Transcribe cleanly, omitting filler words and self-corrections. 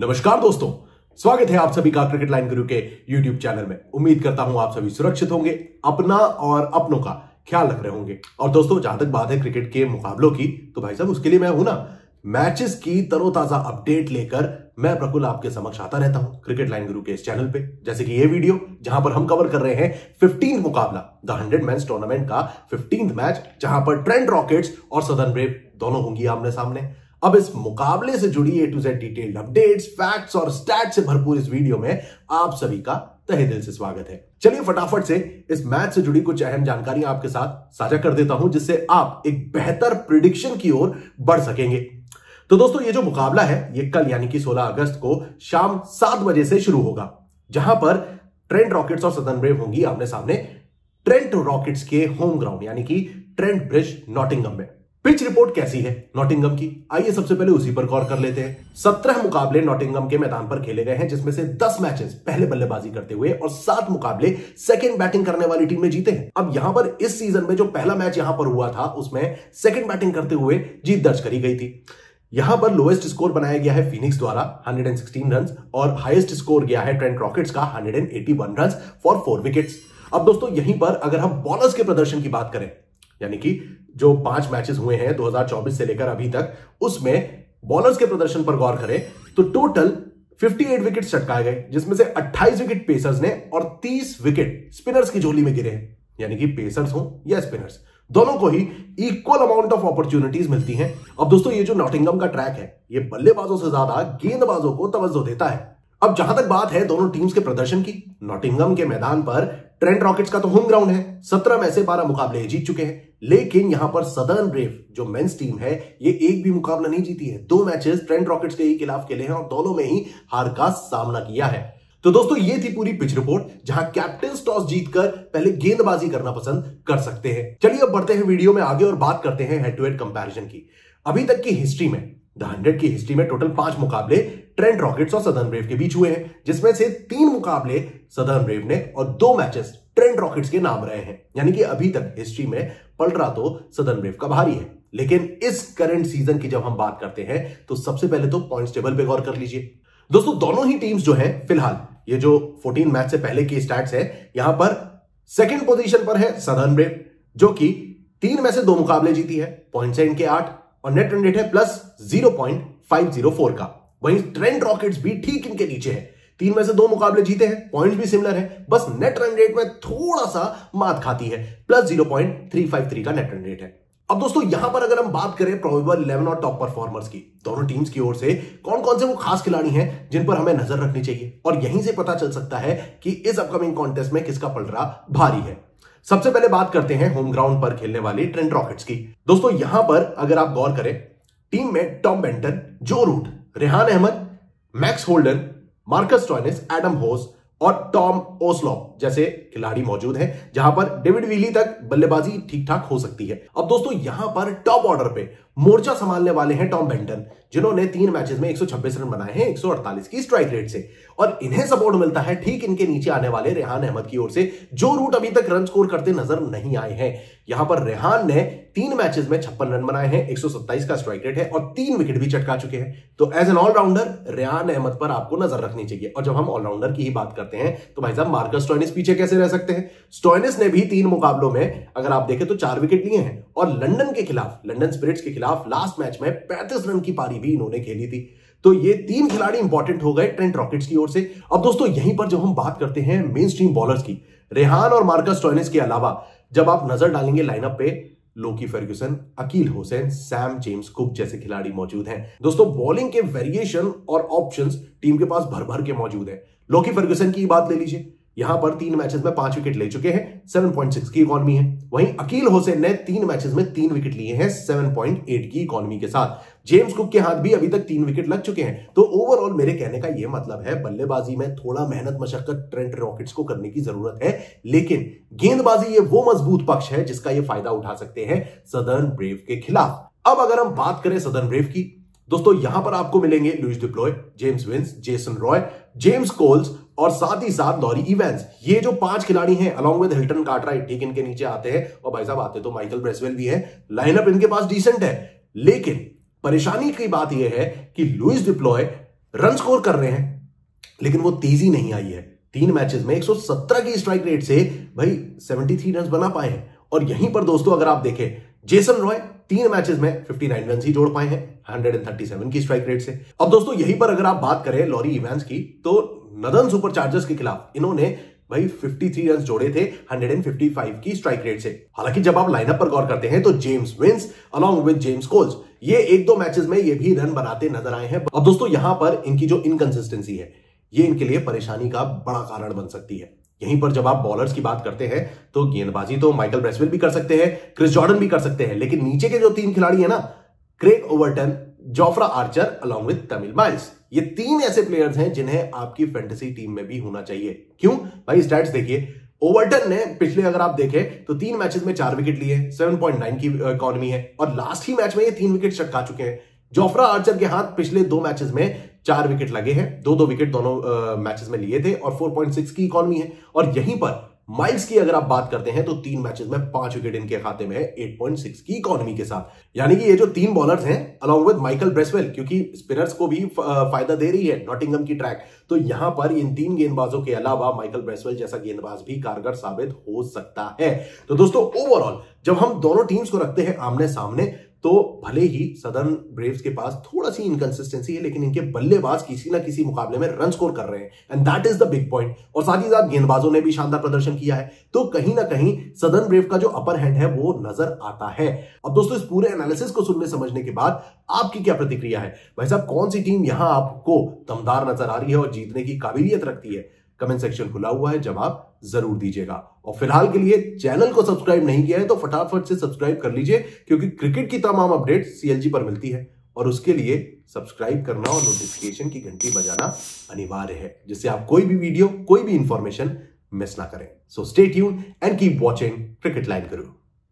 नमस्कार दोस्तों, स्वागत है आप सभी का क्रिकेट लाइन गुरु के YouTube चैनल में। उम्मीद करता हूं आप सभी सुरक्षित होंगे, अपना और अपनों का ख्याल रख रहे होंगे। और दोस्तों, जहां तक बात है क्रिकेट के मुकाबलों की, तो भाई साहब उसके लिए मैं हूं ना। मैचेस की तरोताजा अपडेट लेकर मैं प्रफुल्ल आपके समक्ष आता रहता हूं क्रिकेट लाइन गुरु के इस चैनल पे। जैसे कि ये वीडियो जहां पर हम कवर कर रहे हैं 15th मुकाबला, द 100 मेंस टूर्नामेंट का 15th मैच, जहां पर ट्रेंट रॉकेट्स और सदर्न ब्रेव दोनों होंगी आमने सामने। अब इस मुकाबले से जुड़ी A to Z detailed updates, facts और स्टैट्स से भरपूर इस वीडियो में आप सभी का तहे दिल से स्वागत है। चलिए फटाफट से इस मैच से जुड़ी कुछ अहम जानकारियां आपके साथ साझा कर देता हूं, जिससे आप एक बेहतर प्रिडिक्शन की ओर बढ़ सकेंगे। तो दोस्तों, ये जो मुकाबला है ये कल यानी कि 16 अगस्त को शाम 7 बजे से शुरू होगा, जहां पर ट्रेंट रॉकेट्स और सदर्न ब्रेव होंगी आमने सामने ट्रेंट रॉकेट्स के होम ग्राउंड यानी कि ट्रेंट ब्रिज, नॉटिंघम में। पिच रिपोर्ट कैसी है नॉटिंघम की, आइए सबसे पहले उसी पर गौर कर लेते हैं। 17 मुकाबले नॉटिंघम के मैदान पर खेले गए हैं, जिसमें से 10 मैचेस पहले बल्लेबाजी करते हुए और 7 मुकाबले सेकंड बैटिंग करने वाली टीम ने जीते हैं। अब यहां पर इस सीजन में जो पहला मैच यहां पर हुआ था, उसमें सेकंड बैटिंग करते हुए जीत दर्ज करी गई थी। यहां पर लोएस्ट स्कोर बनाया गया है फिनिक्स द्वारा 116 रन और हाईएस्ट स्कोर गया है ट्रेंट रॉकेट्स का 181 रन फॉर 4 विकेट्स। अब दोस्तों, यहीं पर अगर हम बॉलर्स के प्रदर्शन की बात करें, यानी कि जो 5 मैचेस हुए हैं 2024 से लेकर अभी तक, उसमें बॉलर्स के प्रदर्शन पर गौर करें तो टोटल 58 विकेट चटकाए गए, जिसमें से 28 विकेट पेसर्स ने और 30 विकेट स्पिनर्स की झोली में गिरे हैं। यानी कि पेसर्स हो या स्पिनर्स, दोनों को ही इक्वल अमाउंट ऑफ अपॉर्चुनिटीज मिलती हैं। अब दोस्तों, ये जो नॉटिंघम का ट्रैक है, ये बल्लेबाजों से ज्यादा गेंदबाजों को तवज्जो देता है। अब जहां तक बात है दोनों टीम्स के प्रदर्शन की, नॉटिंघम के मैदान पर ट्रेंट रॉकेट्स का तो होम ग्राउंड है, 17 में से 12 मुकाबले जीत चुके हैं। लेकिन यहां पर सदर्न ब्रेव जो मेंस टीम है, ये एक भी मुकाबला नहीं जीती है। 2 मैचेस ट्रेंट रॉकेट्स के ही खिलाफ खेले हैं और दोनों में ही हार का सामना किया है। तो दोस्तों, ये थी पूरी पिच रिपोर्ट, जहां कैप्टन टॉस जीतकर पहले गेंदबाजी करना पसंद कर सकते हैं। चलिए अब बढ़ते हैं वीडियो में आगे और बात करते हैं हेड टू हेड कंपैरिजन की। अभी तक की हिस्ट्री में, द 100 की हिस्ट्री में टोटल 5 मुकाबले ट्रेंट रॉकेट्स और सदर्न ब्रेव के बीच हुए हैं, जिसमें से 3 मुकाबले सदर्न ब्रेव ने और 2 मैचेस ट्रेंट रॉकेट्स के नाम रहे हैं। यानी कि अभी तक हिस्ट्री में पलड़ा तो सदर्न ब्रेव का भारी है। लेकिन इस करंट सीजन की जब हम बात करते हैं, तो सबसे पहले तो पॉइंट्स टेबल पे गौर कर लीजिए। दोस्तों, दोनों ही टीम्स जो हैं, फिलहाल ये जो 14 मैच से पहले की स्टैट्स है, यहां पर सेकंड पोजीशन पर है सदर्न ब्रेव, जो कि 3 में से 2 मुकाबले जीती है, पॉइंट्स है इनके 8 और नेट रन रेट है प्लस 0.504 का। वहीं ट्रेंट रॉकेट्स भी ठीक इनके नीचे है, 3 में से 2 मुकाबले जीते हैं, पॉइंट्स भी सिमिलर है, बस नेट रन रेट में थोड़ा सा मात खाती है, प्लस 0.353 का नेट रन रेट है। अब दोस्तों, यहां पर अगर हम बात करें प्रोबेबल 11 और टॉप परफॉर्मर्स की, दोनों टीम्स की ओर से कौन कौन से वो खास खिलाड़ी हैं जिन पर हमें नजर रखनी चाहिए, और यहीं से पता चल सकता है कि इस अपकमिंग कॉन्टेस्ट में किसका पलड़ा भारी है। सबसे पहले बात करते हैं होम ग्राउंड पर खेलने वाली ट्रेंट रॉकेट्स की। दोस्तों, यहां पर अगर आप गौर करें, टीम में Tom Benton, Joe Root, Rehan Ahmed, Max Holden, Marcus Stoinis, Adam Hose और टॉम ओस्लॉप जैसे खिलाड़ी मौजूद हैं, जहां पर डेविड विली तक बल्लेबाजी ठीक ठाक हो सकती है। अब दोस्तों, यहां पर टॉप ऑर्डर पे मोर्चा संभालने वाले हैं टॉम बेंटन, जिन्होंने 3 मैचेस में 126 रन बनाए हैं 148 की स्ट्राइक रेट से, और इन्हें सपोर्ट मिलता है ठीक इनके नीचे आने वाले रेहान अहमद की ओर से, जो रूट अभी तक रन स्कोर करते नजर नहीं आए हैं। यहां पर रेहान ने 3 मैचेस में 56 रन बनाए हैं, 127 का स्ट्राइक रेट है और 3 विकेट भी चटका चुके हैं। तो as an allrounder Rehan Ahmed पर आपको नजर रखनी चाहिए। और जब हम ऑलराउंडर की ही बात करते हैं, तो भाई साहब मार्कस स्टोइनिस पीछे कैसे रह सकते हैं। स्टोइनिस ने भी 3 मुकाबलों में अगर आप देखें तो 4 विकेट लिए हैं, और लंदन के खिलाफ, लंदन स्पिरिट्स के खिलाफ लास्ट मैच में 35 रन की पारी भी इन्होंने खेली थी। तो ये 3 खिलाड़ी इंपॉर्टेंट हो गए ट्रेंट रॉकेट्स की ओर से। अब दोस्तों, यहीं पर जब हम बात करते हैं मेन स्ट्रीम बॉलर्स की, रेहान और मार्कस स्टोइनिस के अलावा जब आप नजर डालेंगे लाइनअप पे, Lockie Ferguson, Akeal Hosein, Sam James Cook जैसे खिलाड़ी मौजूद हैं। दोस्तों, बॉलिंग के वेरिएशन और ऑप्शंस टीम के पास भर भर के मौजूद है। लोकी फर्ग्यूसन की बात ले लीजिए, यहां पर 3 मैचेस में 5 विकेट ले चुके हैं, 7.6 की इकॉनमी है। वहीं अकील हुसैन ने 3 मैचेस में 3 विकेट लिए हैं, 7.8 की इकॉनमी के साथ। जेम्स कुक के हाथ भी अभी तक 3 विकेट लग चुके हैं। तो ओवरऑल मेरे कहने का यह मतलब है, बल्लेबाजी में थोड़ा मेहनत मशक्कत ट्रेंट रॉकेट्स को करने की जरूरत है, लेकिन गेंदबाजी ये वो मजबूत पक्ष है जिसका ये फायदा उठा सकते हैं सदर्न ब्रेव के खिलाफ। अब अगर हम बात करें सदर्न ब्रेव की, दोस्तों यहां पर आपको मिलेंगे लुइस डिप्लॉय, James Vince, Jason Roy, James Coles और साथ ही साथ लॉरी इवेंस। ये जो 5 खिलाड़ी हैं अलॉन्ग विद हिल्टन कार्टराइट, ठीक इनके नीचे आते हैं। और भाई साहब आते तो माइकल ब्रेसवेल भी है। लाइनअप इनके पास डिसेंट है, लेकिन परेशानी की बात यह है कि लुइस डिप्लॉय रन स्कोर कर रहे हैं, लेकिन वो तेजी नहीं आई है। 3 मैचेस में 117 की स्ट्राइक रेट से भाई 73 रन बना पाए हैं। और यहीं पर दोस्तों अगर आप देखें, जेसन रॉय 3 मैचेस में 59 रन ही जोड़ पाए हैं 137 की स्ट्राइक रेट से। अब दोस्तों यहीं पर अगर आप बात करें लॉरी इवांस की, तो नदन सुपरचार्जर्स के खिलाफ इन्होंने भाई 53 रन जोड़े थे 155 की स्ट्राइक रेट से। हालांकि जब आप लाइनअप पर गौर करते हैं तो James Vince along with James Coles ये 1-2 मैचेस में ये भी रन बनाते नजर आए हैं। अब दोस्तों यहां पर इनकी जो इनकंसिस्टेंसी है ये इनके लिए परेशानी का बड़ा कारण बन सकती है। यहीं पर जब आप बॉलर्स की बात करते हैं तो गेंदबाजी तो माइकल ब्रेसवेल भी कर सकते हैं, क्रिस जॉर्डन भी कर सकते हैं, लेकिन नीचे के जो 3 खिलाड़ी है ना, Craig Overton, Jofra Archer along with Tamil miles, ये 3 ऐसे प्लेयर्स हैं जिन्हें आपकी फैंटेसी टीम में भी होना चाहिए। क्यों भाई? स्टैट्स देखिए, ओवरटन ने पिछले अगर आप देखें तो 3 मैचेस में 4 विकेट लिए, 7.9 की इकॉनमी है, और लास्ट ही मैच में ये 3 विकेट चटका चुके हैं। जोफ्रा आर्चर के हाथ पिछले 2 मैचेस में 4 विकेट लगे हैं, 2-2 विकेट दोनों मैचेस में लिए थे, और 4.6 की इकॉनमी है। और यहीं पर माइल्स की अगर आप बात करते हैं तो 3 मैचेस में 5 विकेट इनके खाते में है 8.6 की इकॉनमी के साथ। यानी कि ये जो 3 बॉलर्स हैं अलॉन्ग विद माइकल ब्रेसवेल, क्योंकि स्पिनर्स को भी फायदा दे रही है नॉटिंघम की ट्रैक, तो यहां पर इन 3 गेंदबाजों के अलावा माइकल ब्रेसवेल जैसा गेंदबाज भी कारगर साबित हो सकता है। तो दोस्तों ओवरऑल जब हम दोनों टीम्स को रखते हैं आमने सामने, तो भले ही सदर्न ब्रेव्स के पास थोड़ा सी इनकंसिस्टेंसी है, लेकिन इनके बल्लेबाज किसी ना किसी मुकाबले में रन स्कोर कर रहे हैं, and that is the big point. और साथ ही साथ गेंदबाजों ने भी शानदार प्रदर्शन किया है, तो कहीं ना कहीं सदर्न ब्रेव का जो अपर हैंड है वो नजर आता है। अब दोस्तों इस पूरे एनालिसिस को सुनने समझने के बाद आपकी क्या प्रतिक्रिया है भाई साहब? कौन सी टीम यहां आपको दमदार नजर आ रही है और जीतने की काबिलियत रखती है? कमेंट सेक्शन खुला हुआ है, जवाब जरूर दीजिएगा। और फिलहाल के लिए चैनल को सब्सक्राइब नहीं किया है तो फटाफट से सब्सक्राइब कर लीजिए, क्योंकि क्रिकेट की तमाम अपडेट CLG पर मिलती है, और उसके लिए सब्सक्राइब करना और नोटिफिकेशन की घंटी बजाना अनिवार्य है, जिससे आप कोई भी वीडियो, कोई भी इंफॉर्मेशन मिस ना करें। So stay tuned and keep watching cricket line Guru.